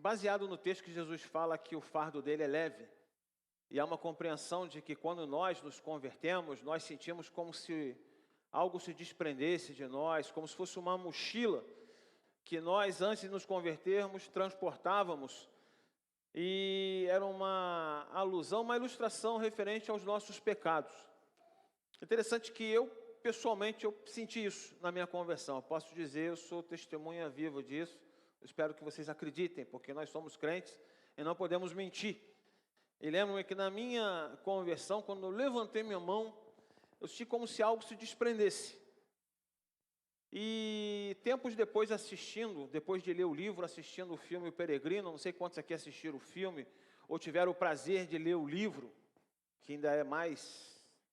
baseado no texto que Jesus fala que o fardo dele é leve, e há uma compreensão de que quando nós nos convertemos, nós sentimos como se algo se desprendesse de nós, como se fosse uma mochila que nós, antes de nos convertermos, transportávamos, e era uma alusão, uma ilustração referente aos nossos pecados. Interessante que eu, pessoalmente, eu senti isso na minha conversão. Eu posso dizer, eu sou testemunha viva disso. Eu espero que vocês acreditem, porque nós somos crentes e não podemos mentir. E lembro-me que na minha conversão, quando eu levantei minha mão, eu senti como se algo se desprendesse. E tempos depois assistindo, depois de ler o livro, assistindo o filme O Peregrino, não sei quantos aqui assistiram o filme, ou tiveram o prazer de ler o livro, que ainda é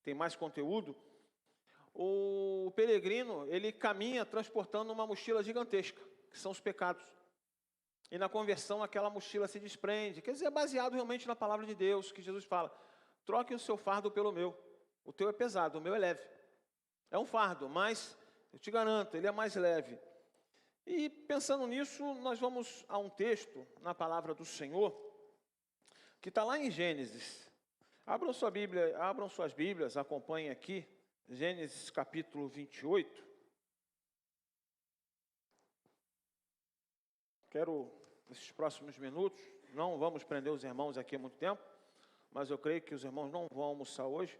tem mais conteúdo. O peregrino, ele caminha transportando uma mochila gigantesca, que são os pecados. E na conversão aquela mochila se desprende, quer dizer, é baseado realmente na palavra de Deus, que Jesus fala, troque o seu fardo pelo meu, o teu é pesado, o meu é leve. É um fardo, mas eu te garanto, ele é mais leve. E pensando nisso, nós vamos a um texto na palavra do Senhor, que está lá em Gênesis. Abram sua Bíblia, abram suas Bíblias, acompanhem aqui, Gênesis capítulo 28. Quero, nesses próximos minutos, não vamos prender os irmãos aqui há muito tempo, mas eu creio que os irmãos não vão almoçar hoje.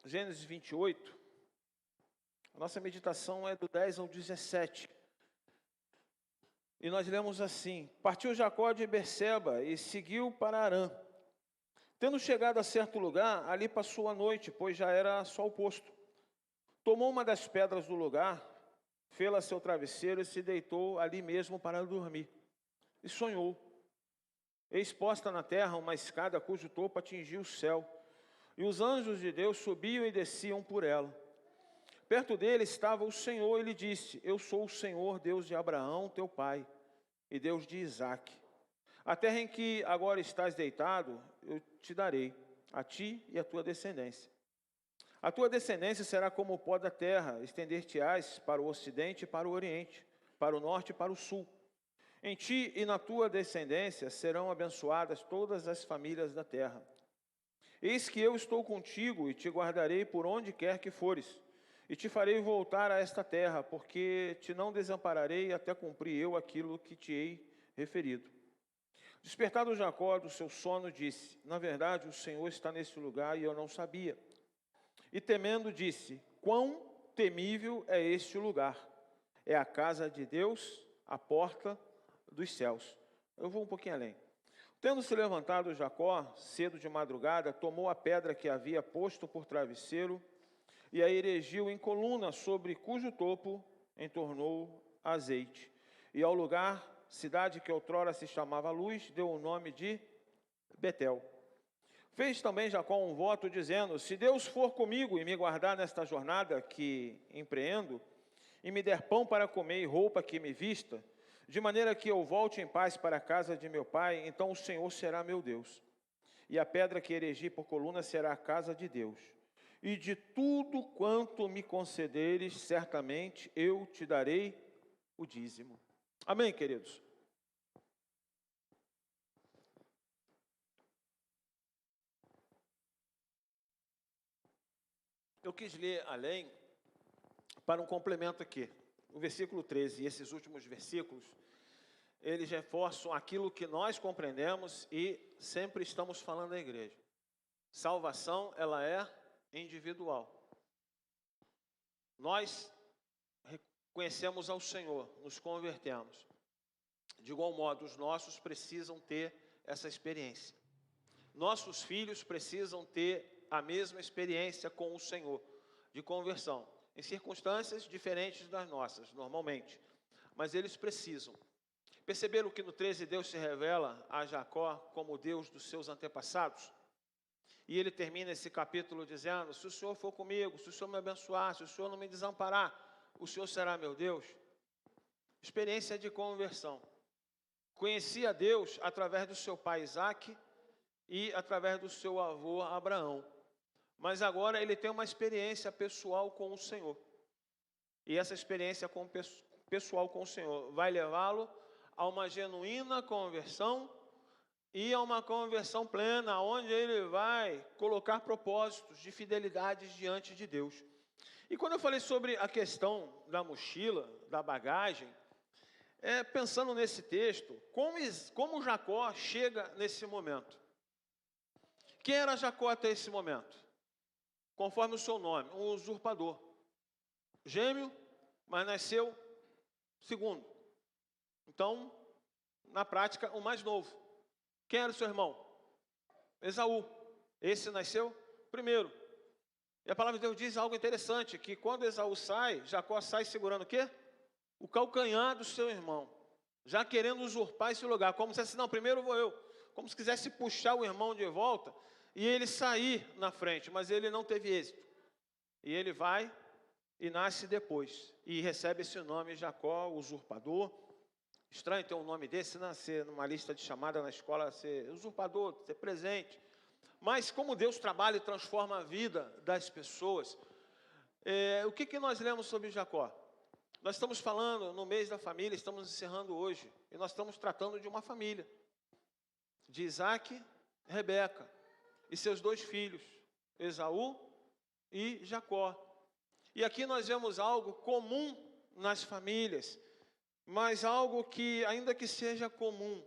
Gênesis 28, a nossa meditação é do 10 ao 17. E nós lemos assim: partiu Jacó de Berseba e seguiu para Harã. Tendo chegado a certo lugar, ali passou a noite, pois já era sol posto. Tomou uma das pedras do lugar, fê-la seu travesseiro e se deitou ali mesmo para dormir. E sonhou. Eis posta na terra uma escada cujo topo atingia o céu, e os anjos de Deus subiam e desciam por ela. Perto dele estava o Senhor e lhe disse: eu sou o Senhor, Deus de Abraão, teu pai, e Deus de Isaque. A terra em que agora estás deitado, eu te darei, a ti e a tua descendência. A tua descendência será como o pó da terra, estender-te-ás para o ocidente e para o oriente, para o norte e para o sul. Em ti e na tua descendência serão abençoadas todas as famílias da terra. Eis que eu estou contigo e te guardarei por onde quer que fores, e te farei voltar a esta terra, porque te não desampararei até cumprir eu aquilo que te hei referido. Despertado Jacó do seu sono, disse: na verdade, o Senhor está nesse lugar e eu não sabia. E temendo, disse: quão temível é este lugar! É a casa de Deus, a porta dos céus. Eu vou um pouquinho além. Tendo se levantado Jacó, cedo de madrugada, tomou a pedra que havia posto por travesseiro e a erigiu em coluna, sobre cujo topo entornou azeite. E ao lugar, cidade que outrora se chamava Luz, deu o nome de Betel. Fez também Jacó um voto, dizendo: se Deus for comigo e me guardar nesta jornada que empreendo, e me der pão para comer e roupa que me vista, de maneira que eu volte em paz para a casa de meu pai, então o Senhor será meu Deus. E a pedra que erigi por coluna será a casa de Deus. E de tudo quanto me concederes, certamente eu te darei o dízimo. Amém, queridos? Eu quis ler além para um complemento aqui. O versículo 13 e esses últimos versículos, eles reforçam aquilo que nós compreendemos e sempre estamos falando à igreja. Salvação, ela é individual. Nós reconhecemos ao Senhor, nos convertemos. De igual modo, os nossos precisam ter essa experiência. Nossos filhos precisam ter a mesma experiência com o Senhor, de conversão, em circunstâncias diferentes das nossas, normalmente. Mas eles precisam. Perceberam que no 13 Deus se revela a Jacó como Deus dos seus antepassados? E ele termina esse capítulo dizendo: se o Senhor for comigo, se o Senhor me abençoar, se o Senhor não me desamparar, o Senhor será meu Deus. Experiência de conversão. Conhecia Deus através do seu pai Isaque e através do seu avô Abraão. Mas agora ele tem uma experiência pessoal com o Senhor. E essa experiência pessoal com o Senhor. Vai levá-lo a uma genuína conversão e a uma conversão plena, onde ele vai colocar propósitos de fidelidade diante de Deus. E quando eu falei sobre a questão da mochila, da bagagem, pensando nesse texto, como Jacó chega nesse momento? Quem era Jacó até esse momento? Conforme o seu nome, um usurpador. Gêmeo, mas nasceu segundo. Então, na prática, o mais novo. Quem era o seu irmão? Esaú. Esse nasceu primeiro. E a palavra de Deus diz algo interessante, que quando Esaú sai, Jacó sai segurando o quê? O calcanhar do seu irmão, já querendo usurpar esse lugar, como se assim, não, primeiro vou eu, como se quisesse puxar o irmão de volta e ele sair na frente, mas ele não teve êxito. E ele vai e nasce depois, e recebe esse nome Jacó, usurpador. Estranho ter um nome desse, nascer numa lista de chamada na escola, ser usurpador, ser presente. Mas como Deus trabalha e transforma a vida das pessoas, o que nós lemos sobre Jacó? Nós estamos falando no mês da família, estamos encerrando hoje, e nós estamos tratando de uma família, de Isaac, Rebeca, e seus 2 filhos, Esaú e Jacó. E aqui nós vemos algo comum nas famílias, mas algo que, ainda que seja comum,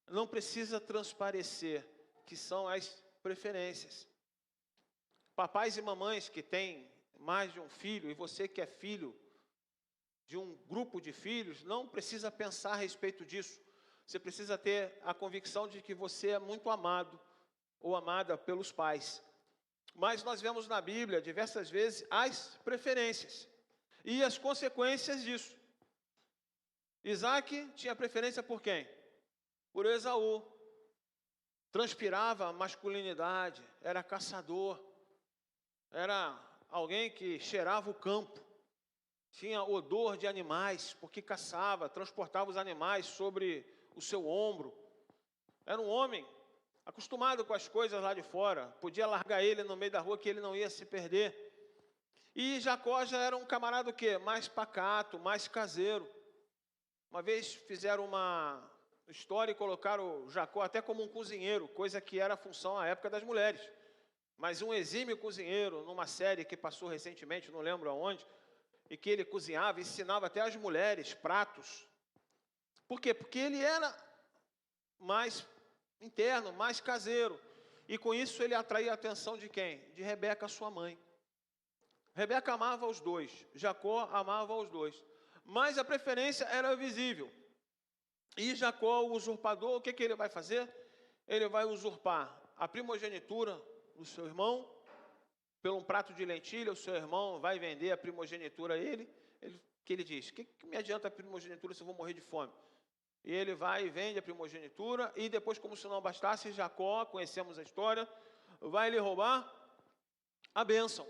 não precisa transparecer, que são as preferências. Papais e mamães que têm mais de um filho, e você que é filho de um grupo de filhos, não precisa pensar a respeito disso. Você precisa ter a convicção de que você é muito amado ou amada pelos pais. Mas nós vemos na Bíblia, diversas vezes, as preferências e as consequências disso. Isaac tinha preferência por quem? Por Esaú. Transpirava masculinidade, era caçador, era alguém que cheirava o campo, tinha odor de animais, porque caçava, transportava os animais sobre o seu ombro. Era um homem acostumado com as coisas lá de fora, podia largar ele no meio da rua que ele não ia se perder. E Jacó já era um camarada o quê? Mais pacato, mais caseiro. Uma vez fizeram uma história e colocaram Jacó até como um cozinheiro, coisa que era a função à época das mulheres. Mas um exímio cozinheiro, numa série que passou recentemente, não lembro aonde, e que ele cozinhava, ensinava até as mulheres pratos. Por quê? Porque ele era mais interno, mais caseiro. E com isso ele atraía a atenção de quem? De Rebeca, sua mãe. Rebeca amava os 2, Jacó amava os 2. Mas a preferência era visível. E Jacó, o usurpador, o que ele vai fazer? Ele vai usurpar a primogenitura do seu irmão, pelo um prato de lentilha, o seu irmão vai vender a primogenitura a ele. Que ele diz, que me adianta a primogenitura se eu vou morrer de fome? E ele vai e vende a primogenitura, e depois, como se não bastasse, Jacó, conhecemos a história, vai lhe roubar a bênção,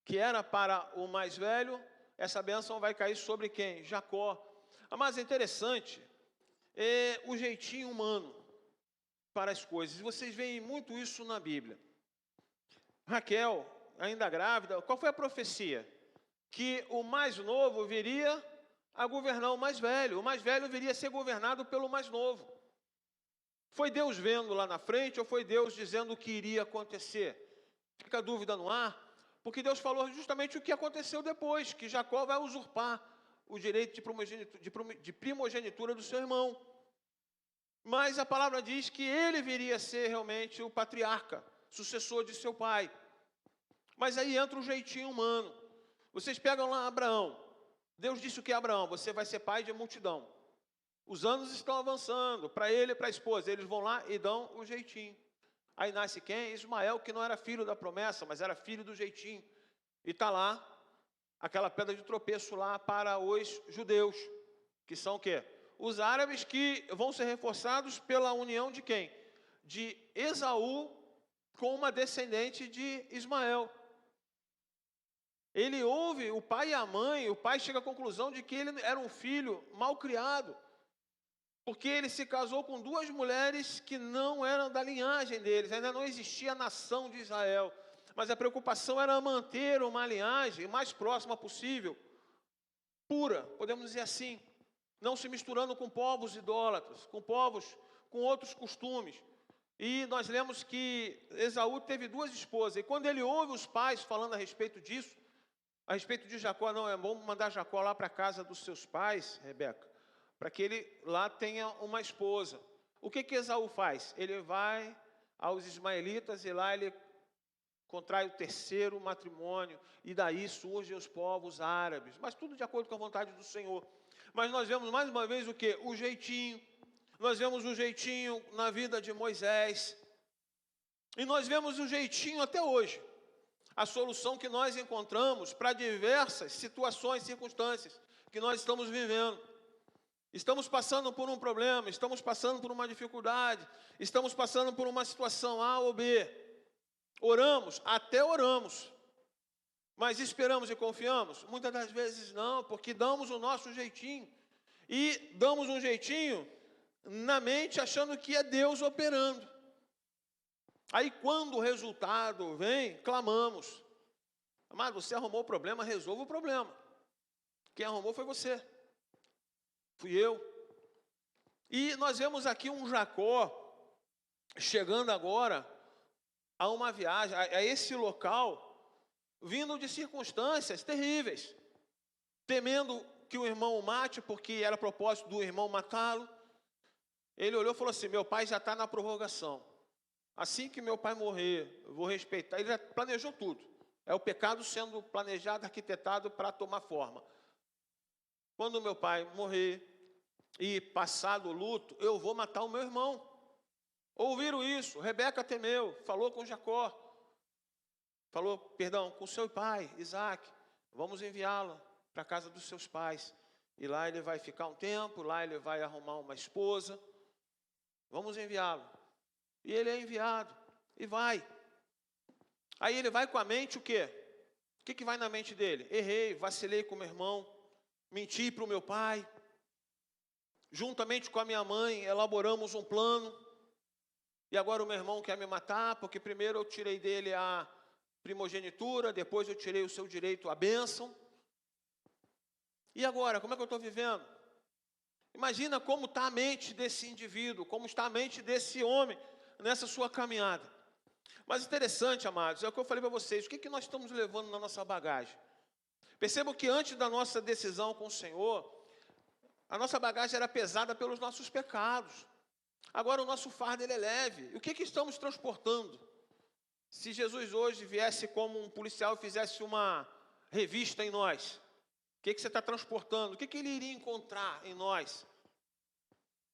que era para o mais velho. Essa bênção vai cair sobre quem? Jacó. Mas é interessante, o jeitinho humano para as coisas. Vocês veem muito isso na Bíblia. Raquel, ainda grávida, qual foi a profecia? Que o mais novo viria a governar o mais velho viria a ser governado pelo mais novo. Foi Deus vendo lá na frente ou foi Deus dizendo o que iria acontecer? Fica a dúvida no ar, porque Deus falou justamente o que aconteceu depois, que Jacó vai usurpar o direito de primogenitura do seu irmão. Mas a palavra diz que ele viria a ser realmente o patriarca, sucessor de seu pai. Mas aí entra o jeitinho humano. Vocês pegam lá Abraão. Deus disse o que é Abraão? Você vai ser pai de multidão. Os anos estão avançando, para ele e para a esposa. Eles vão lá e dão o jeitinho. Aí nasce quem? Ismael, que não era filho da promessa, mas era filho do jeitinho. E está lá, aquela pedra de tropeço lá para os judeus. Que são o quê? Os árabes, que vão ser reforçados pela união de quem? De Esaú com uma descendente de Ismael. Ele ouve o pai e a mãe, o pai chega à conclusão de que ele era um filho mal criado, porque ele se casou com 2 mulheres que não eram da linhagem deles, ainda não existia a nação de Israel, mas a preocupação era manter uma linhagem mais próxima possível, pura, podemos dizer assim, não se misturando com povos idólatras, com povos com outros costumes. E nós lemos que Esaú teve 2 esposas, e quando ele ouve os pais falando a respeito disso, a respeito de Jacó, não, é bom mandar Jacó lá para a casa dos seus pais, Rebeca, para que ele lá tenha uma esposa. O que Esaú faz? Ele vai aos ismaelitas e lá ele contrai o 3º matrimônio, e daí surgem os povos árabes, mas tudo de acordo com a vontade do Senhor. Mas nós vemos mais uma vez o que? O jeitinho. Nós vemos o jeitinho na vida de Moisés, e nós vemos o jeitinho até hoje. A solução que nós encontramos para diversas situações, circunstâncias que nós estamos vivendo. Estamos passando por um problema, estamos passando por uma dificuldade, estamos passando por uma situação A ou B. Oramos, até oramos, mas esperamos e confiamos? Muitas das vezes não, porque damos o nosso jeitinho, e damos um jeitinho na mente achando que é Deus operando. Aí quando o resultado vem, clamamos. Amado, você arrumou o problema, resolva o problema. Quem arrumou foi você, fui eu. E nós vemos aqui um Jacó chegando agora a uma viagem, a esse local, vindo de circunstâncias terríveis, temendo que o irmão o mate, porque era propósito do irmão matá-lo. Ele olhou e falou assim: meu pai já está na prorrogação. Assim que meu pai morrer, eu vou respeitar. Ele já planejou tudo. É o pecado sendo planejado, arquitetado para tomar forma. Quando meu pai morrer e passado o luto, eu vou matar o meu irmão. Ouviram isso? Rebeca temeu, falou com Jacó. Falou, perdão, com seu pai, Isaac. Vamos enviá-lo para a casa dos seus pais. E lá ele vai ficar um tempo, lá ele vai arrumar uma esposa. Vamos enviá-lo. E ele é enviado, e vai. Aí ele vai com a mente o quê? O que vai na mente dele? Errei, vacilei com meu irmão, menti para o meu pai. Juntamente com a minha mãe, elaboramos um plano. E agora o meu irmão quer me matar, porque primeiro eu tirei dele a primogenitura, depois eu tirei o seu direito à bênção. E agora, como é que eu estou vivendo? Imagina como está a mente desse indivíduo, como está a mente desse homem nessa sua caminhada. Mas interessante, amados, é o que eu falei para vocês, o que nós estamos levando na nossa bagagem? Percebam que antes da nossa decisão com o Senhor, a nossa bagagem era pesada pelos nossos pecados. Agora o nosso fardo ele é leve. E o que estamos transportando? Se Jesus hoje viesse como um policial e fizesse uma revista em nós, o que você está transportando? O que ele iria encontrar em nós?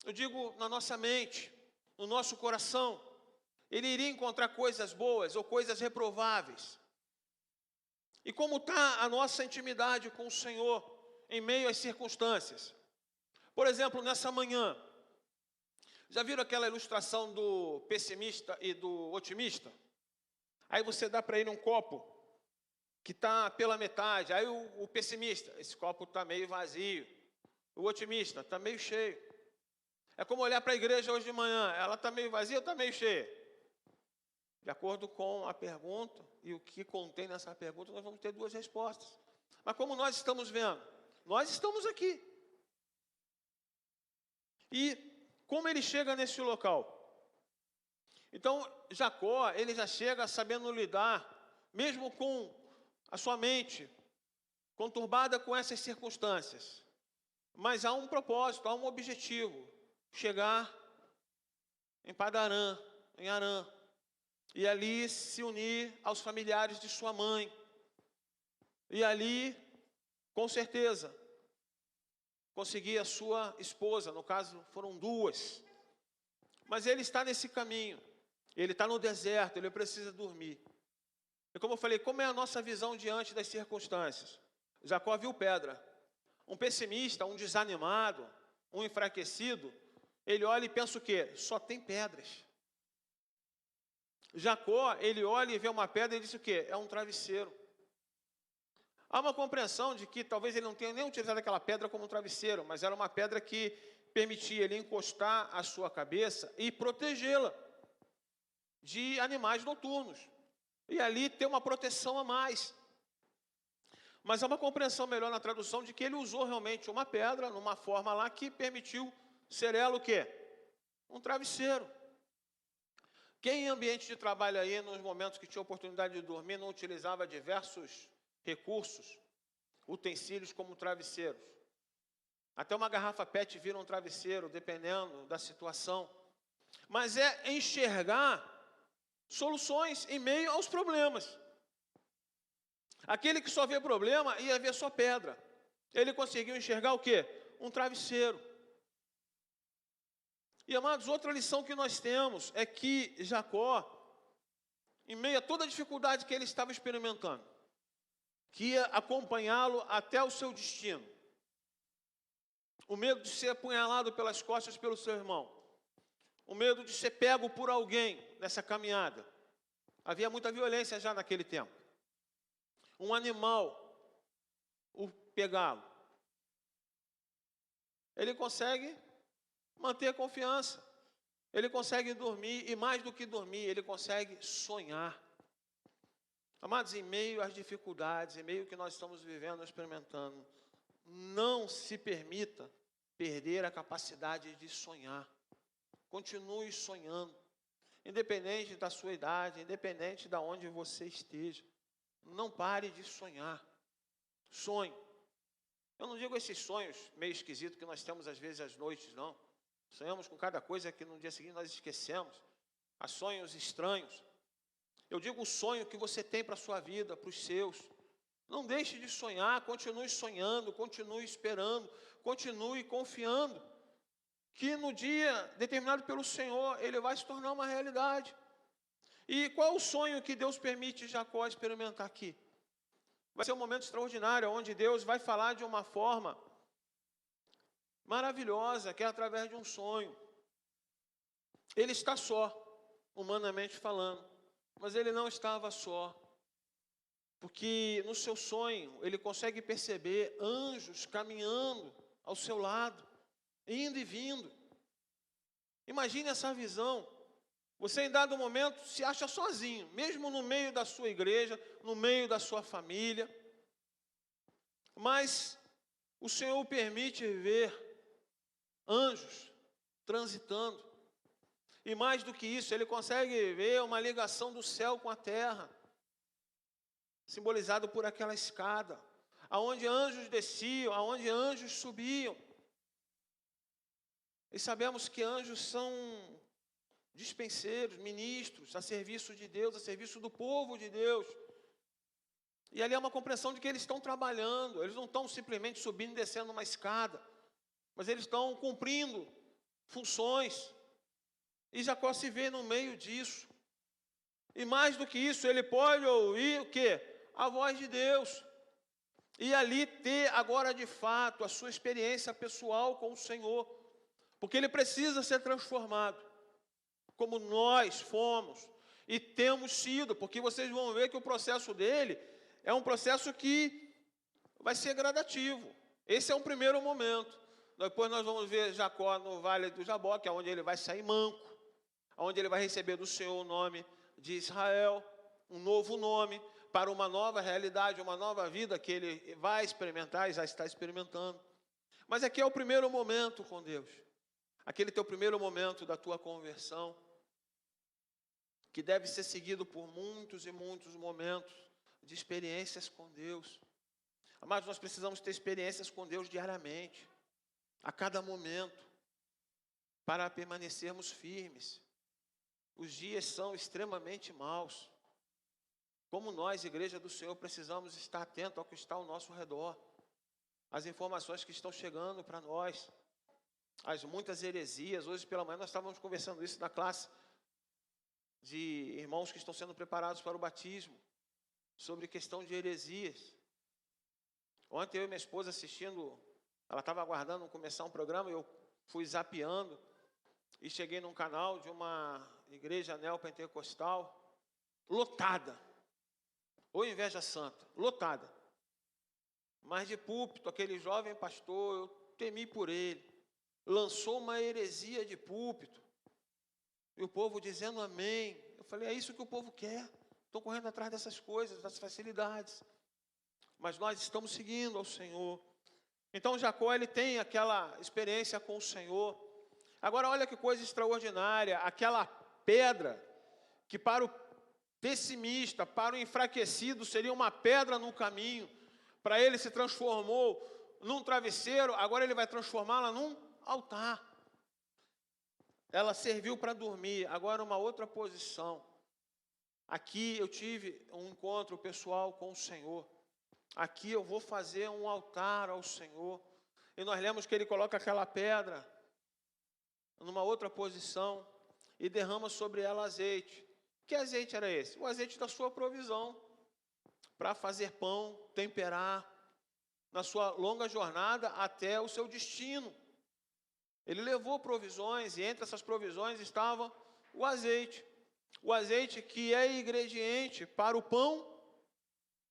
Eu digo na nossa mente, no nosso coração. Ele iria encontrar coisas boas ou coisas reprováveis. E como está a nossa intimidade com o Senhor em meio às circunstâncias? Por exemplo, nessa manhã, já viram aquela ilustração do pessimista e do otimista? Aí você dá para ele um copo que está pela metade. Aí o pessimista, esse copo está meio vazio. O otimista está meio cheio. É como olhar para a igreja hoje de manhã. Ela está meio vazia ou está meio cheia? De acordo com a pergunta e o que contém nessa pergunta, nós vamos ter 2 respostas. Mas como nós estamos vendo? Nós estamos aqui. E como ele chega nesse local? Então, Jacó, ele já chega sabendo lidar, mesmo com a sua mente conturbada com essas circunstâncias. Mas há um propósito, há um objetivo: chegar em Padarã, em Harã, e ali se unir aos familiares de sua mãe. E ali, com certeza, conseguir a sua esposa, no caso foram 2. Mas ele está nesse caminho, ele está no deserto, ele precisa dormir. E como eu falei, como é a nossa visão diante das circunstâncias? Jacó viu pedra. Um pessimista, um desanimado, um enfraquecido, ele olha e pensa o quê? Só tem pedras. Jacó, ele olha e vê uma pedra e diz o quê? É um travesseiro. Há uma compreensão de que talvez ele não tenha nem utilizado aquela pedra como um travesseiro, mas era uma pedra que permitia ele encostar a sua cabeça e protegê-la de animais noturnos. E ali ter uma proteção a mais. Mas há uma compreensão melhor na tradução de que ele usou realmente uma pedra, numa forma lá que permitiu ser ela o quê? Um travesseiro. Quem em ambiente de trabalho aí, nos momentos que tinha oportunidade de dormir, não utilizava diversos recursos, utensílios como travesseiros? Até uma garrafa PET vira um travesseiro, dependendo da situação. Mas é enxergar soluções em meio aos problemas. Aquele que só vê problema ia ver só pedra. Ele conseguiu enxergar o quê? Um travesseiro. E, amados, outra lição que nós temos é que Jacó, em meio a toda a dificuldade que ele estava experimentando, que ia acompanhá-lo até o seu destino, o medo de ser apunhalado pelas costas pelo seu irmão, o medo de ser pego por alguém nessa caminhada. Havia muita violência já naquele tempo. Um animal o pegá-lo. Ele consegue manter a confiança. Ele consegue dormir, e mais do que dormir, ele consegue sonhar. Amados, em meio às dificuldades, em meio ao que nós estamos vivendo, experimentando, não se permita perder a capacidade de sonhar. Continue sonhando, independente da sua idade, independente de onde você esteja. Não pare de sonhar. Sonhe. Eu não digo esses sonhos meio esquisitos que nós temos às vezes às noites, não. Sonhamos com cada coisa que no dia seguinte nós esquecemos. Há sonhos estranhos. Eu digo o sonho que você tem para a sua vida, para os seus. Não deixe de sonhar, continue sonhando, continue esperando, continue confiando que no dia determinado pelo Senhor, ele vai se tornar uma realidade. E qual é o sonho que Deus permite Jacó experimentar aqui? Vai ser um momento extraordinário, onde Deus vai falar de uma forma maravilhosa, que é através de um sonho. Ele está só, humanamente falando, mas ele não estava só, porque no seu sonho ele consegue perceber anjos caminhando ao seu lado, indo e vindo. Imagine essa visão. Você em dado momento se acha sozinho, mesmo no meio da sua igreja, no meio da sua família, mas o Senhor o permite ver anjos transitando. E mais do que isso, ele consegue ver uma ligação do céu com a terra, simbolizado por aquela escada, aonde anjos desciam, aonde anjos subiam. E sabemos que anjos são dispenseiros, ministros, a serviço de Deus, a serviço do povo de Deus. E ali é uma compreensão de que eles estão trabalhando, eles não estão simplesmente subindo e descendo uma escada, mas eles estão cumprindo funções. E Jacó se vê no meio disso. E mais do que isso, ele pode ouvir o quê? A voz de Deus. E ali ter agora de fato a sua experiência pessoal com o Senhor. Porque ele precisa ser transformado, como nós fomos e temos sido. Porque vocês vão ver que o processo dele é um processo que vai ser gradativo. Esse é um primeiro momento. Depois nós vamos ver Jacó no Vale do Jaboque, onde ele vai sair manco, onde ele vai receber do Senhor o nome de Israel, um novo nome, para uma nova realidade, uma nova vida que ele vai experimentar e já está experimentando. Mas aqui é o primeiro momento com Deus. Aquele teu primeiro momento da tua conversão, que deve ser seguido por muitos e muitos momentos de experiências com Deus. Mas nós precisamos ter experiências com Deus diariamente, a cada momento, para permanecermos firmes. Os dias são extremamente maus. Como nós, Igreja do Senhor, precisamos estar atentos ao que está ao nosso redor, as informações que estão chegando para nós, as muitas heresias. Hoje pela manhã nós estávamos conversando isso na classe de irmãos que estão sendo preparados para o batismo, sobre questão de heresias. Ontem eu e minha esposa assistindo, ela estava aguardando começar um programa, eu fui zapeando e cheguei num canal de uma igreja neopentecostal, lotada, ou inveja santa, lotada. Mas de púlpito, aquele jovem pastor, eu temi por ele, lançou uma heresia de púlpito, e o povo dizendo amém. Eu falei, é isso que o povo quer, estão correndo atrás dessas coisas, das facilidades. mas nós estamos seguindo ao Senhor. Então Jacó, ele tem aquela experiência com o Senhor. Agora olha que coisa extraordinária, aquela pedra que para o pessimista, para o enfraquecido, seria uma pedra no caminho, para ele se transformou num travesseiro, agora ele vai transformá-la num altar. Ela serviu para dormir, agora uma outra posição. Aqui eu tive um encontro pessoal com o Senhor. Aqui eu vou fazer um altar ao Senhor. E nós lemos que ele coloca aquela pedra numa outra posição e derrama sobre ela azeite. Que azeite era esse? O azeite da sua provisão, para fazer pão, temperar, na sua longa jornada até o seu destino. Ele levou provisões, e entre essas provisões estava o azeite. O azeite que é ingrediente para o pão,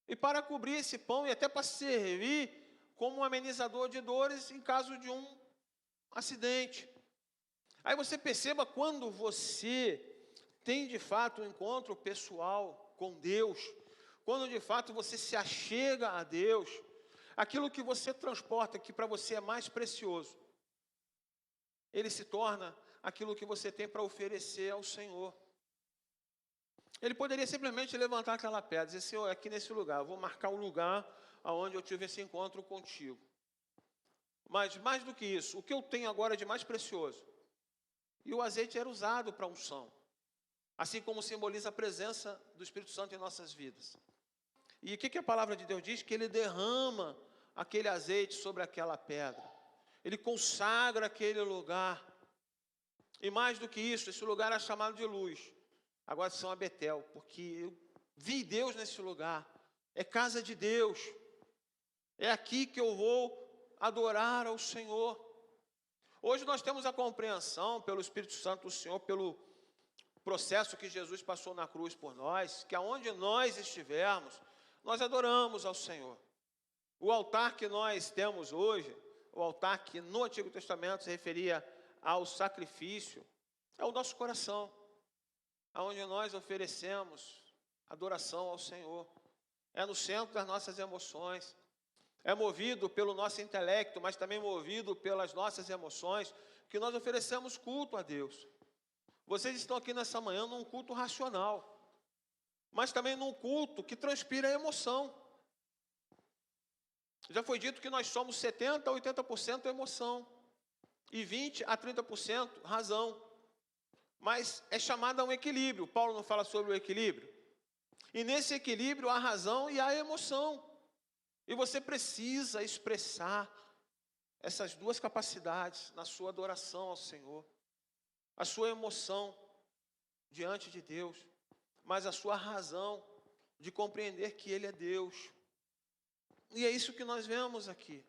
e para cobrir esse pão, e até para servir como um amenizador de dores em caso de um acidente. Aí você perceba, quando você tem de fato um encontro pessoal com Deus, quando de fato você se achega a Deus, aquilo que você transporta, que para você é mais precioso, ele se torna aquilo que você tem para oferecer ao Senhor. Ele poderia simplesmente levantar aquela pedra e dizer: Senhor, aqui nesse lugar, eu vou marcar o lugar onde eu tive esse encontro contigo. Mas mais do que isso, o que eu tenho agora de mais precioso? E o azeite era usado para unção, assim como simboliza a presença do Espírito Santo em nossas vidas. E o que a palavra de Deus diz? Que ele derrama aquele azeite sobre aquela pedra. Ele consagra aquele lugar. E mais do que isso, esse lugar é chamado de luz. Agora são a Betel, porque eu vi Deus nesse lugar. É casa de Deus. É aqui que eu vou adorar ao Senhor. Hoje nós temos a compreensão pelo Espírito Santo do Senhor, pelo processo que Jesus passou na cruz por nós, que aonde nós estivermos, nós adoramos ao Senhor. O altar que nós temos hoje, o altar que no Antigo Testamento se referia ao sacrifício, é o nosso coração, aonde nós oferecemos adoração ao Senhor. É no centro das nossas emoções. É movido pelo nosso intelecto, mas também movido pelas nossas emoções, que nós oferecemos culto a Deus. Vocês estão aqui nessa manhã num culto racional, mas também num culto que transpira emoção. Já foi dito que nós somos 70% a 80% emoção e 20% a 30% razão. Mas é chamado a um equilíbrio. Paulo não fala sobre o equilíbrio? E nesse equilíbrio há a razão e a emoção. E você precisa expressar essas duas capacidades na sua adoração ao Senhor. A sua emoção diante de Deus, mas a sua razão de compreender que Ele é Deus. E é isso que nós vemos aqui.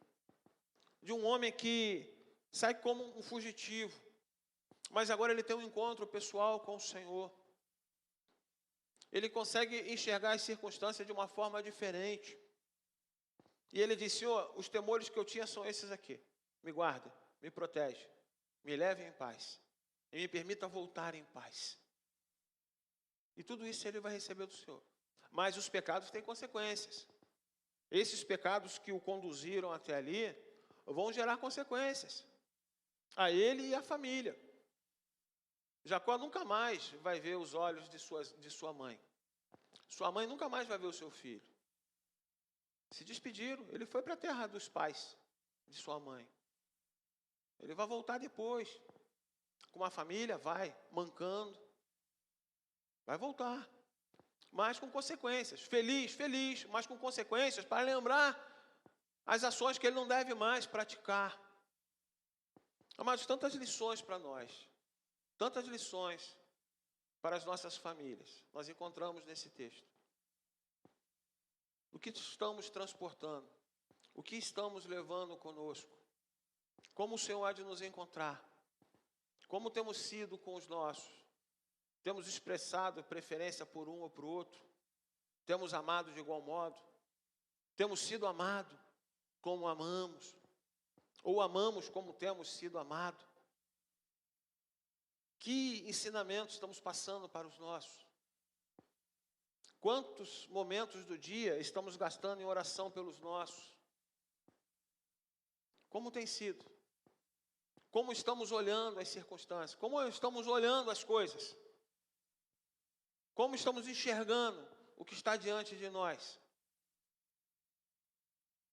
De um homem que sai como um fugitivo, mas agora ele tem um encontro pessoal com o Senhor. Ele consegue enxergar as circunstâncias de uma forma diferente. E ele diz: Senhor, os temores que eu tinha são esses aqui. Me guarda, me protege, me leve em paz e me permita voltar em paz. E tudo isso ele vai receber do Senhor. Mas os pecados têm consequências. Esses pecados que o conduziram até ali vão gerar consequências a ele e à família. Jacó nunca mais vai ver os olhos de sua mãe. Sua mãe nunca mais vai ver o seu filho. Se despediram, ele foi para a terra dos pais de sua mãe. Ele vai voltar depois. Com uma família, vai mancando. Vai voltar. Mas com consequências. Feliz, feliz, mas com consequências para lembrar as ações que ele não deve mais praticar. Amados, tantas lições para nós. Tantas lições para as nossas famílias nós encontramos nesse texto. O que estamos transportando? O que estamos levando conosco? Como o Senhor há de nos encontrar? Como temos sido com os nossos? Temos expressado preferência por um ou por outro? Temos amado de igual modo? Temos sido amados como amamos? Ou amamos como temos sido amados? Que ensinamentos estamos passando para os nossos? Quantos momentos do dia estamos gastando em oração pelos nossos? Como tem sido? Como estamos olhando as circunstâncias? Como estamos olhando as coisas? Como estamos enxergando o que está diante de nós?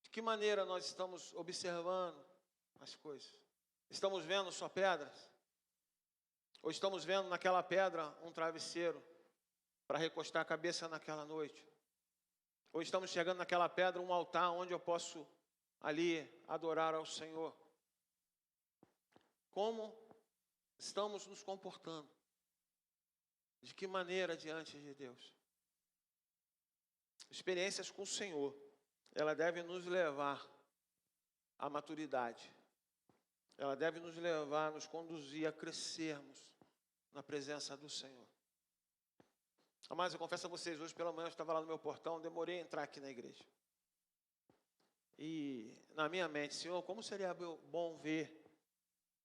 De que maneira nós estamos observando as coisas? Estamos vendo só pedras? Ou estamos vendo naquela pedra um travesseiro para recostar a cabeça naquela noite? Ou estamos chegando naquela pedra um altar onde eu posso ali adorar ao Senhor? Como estamos nos comportando? De que maneira diante de Deus? Experiências com o Senhor, ela deve nos levar à maturidade. Ela deve nos levar, nos conduzir a crescermos na presença do Senhor. Mas eu confesso a vocês, hoje pela manhã eu estava lá no meu portão, demorei a entrar aqui na igreja. E na minha mente, Senhor, como seria bom ver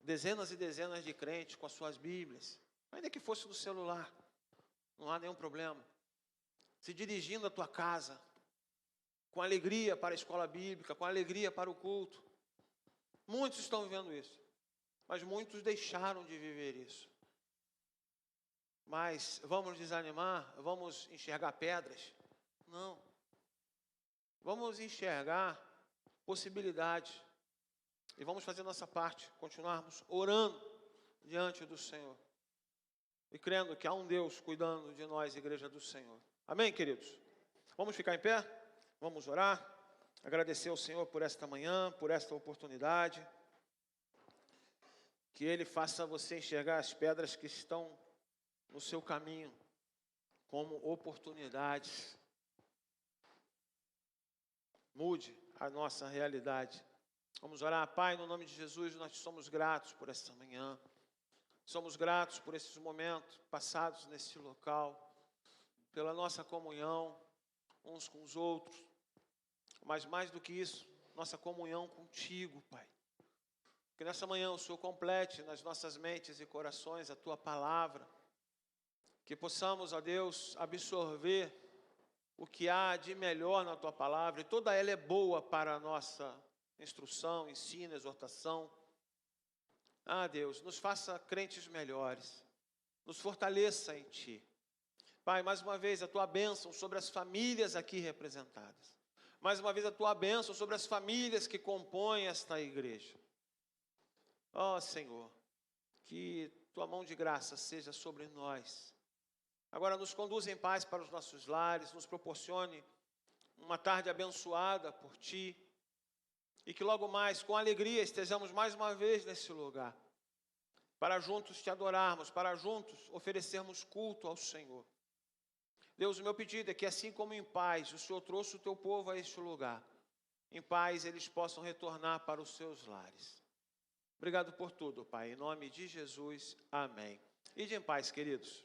dezenas e dezenas de crentes com as suas Bíblias, ainda que fosse no celular, não há nenhum problema, se dirigindo à tua casa, com alegria para a escola bíblica, com alegria para o culto. Muitos estão vivendo isso, mas muitos deixaram de viver isso. Mas vamos desanimar? Vamos enxergar pedras? Não. Vamos enxergar possibilidades. E vamos fazer nossa parte, continuarmos orando diante do Senhor. E crendo que há um Deus cuidando de nós, igreja do Senhor. Amém, queridos? Vamos ficar em pé? Vamos orar. Agradecer ao Senhor por esta manhã, por esta oportunidade. Que Ele faça você enxergar as pedras que estão no seu caminho como oportunidades. Mude a nossa realidade. Vamos orar. Pai, no nome de Jesus, nós somos gratos por esta manhã. Somos gratos por esses momentos passados nesse local, pela nossa comunhão uns com os outros, mas mais do que isso, nossa comunhão contigo, Pai. Que nessa manhã o Senhor complete nas nossas mentes e corações a Tua palavra, que possamos, ó Deus, absorver o que há de melhor na Tua palavra, e toda ela é boa para a nossa instrução, ensino, exortação. Ah, Deus, nos faça crentes melhores, nos fortaleça em Ti. Pai, mais uma vez a Tua bênção sobre as famílias aqui representadas. Mais uma vez a Tua bênção sobre as famílias que compõem esta igreja. Ó Senhor, que Tua mão de graça seja sobre nós. Agora nos conduza em paz para os nossos lares, nos proporcione uma tarde abençoada por Ti. E que logo mais, com alegria, estejamos mais uma vez nesse lugar. Para juntos Te adorarmos, para juntos oferecermos culto ao Senhor. Deus, o meu pedido é que assim como em paz o Senhor trouxe o Teu povo a este lugar, em paz eles possam retornar para os seus lares. Obrigado por tudo, Pai. Em nome de Jesus, amém. Ide em paz, queridos.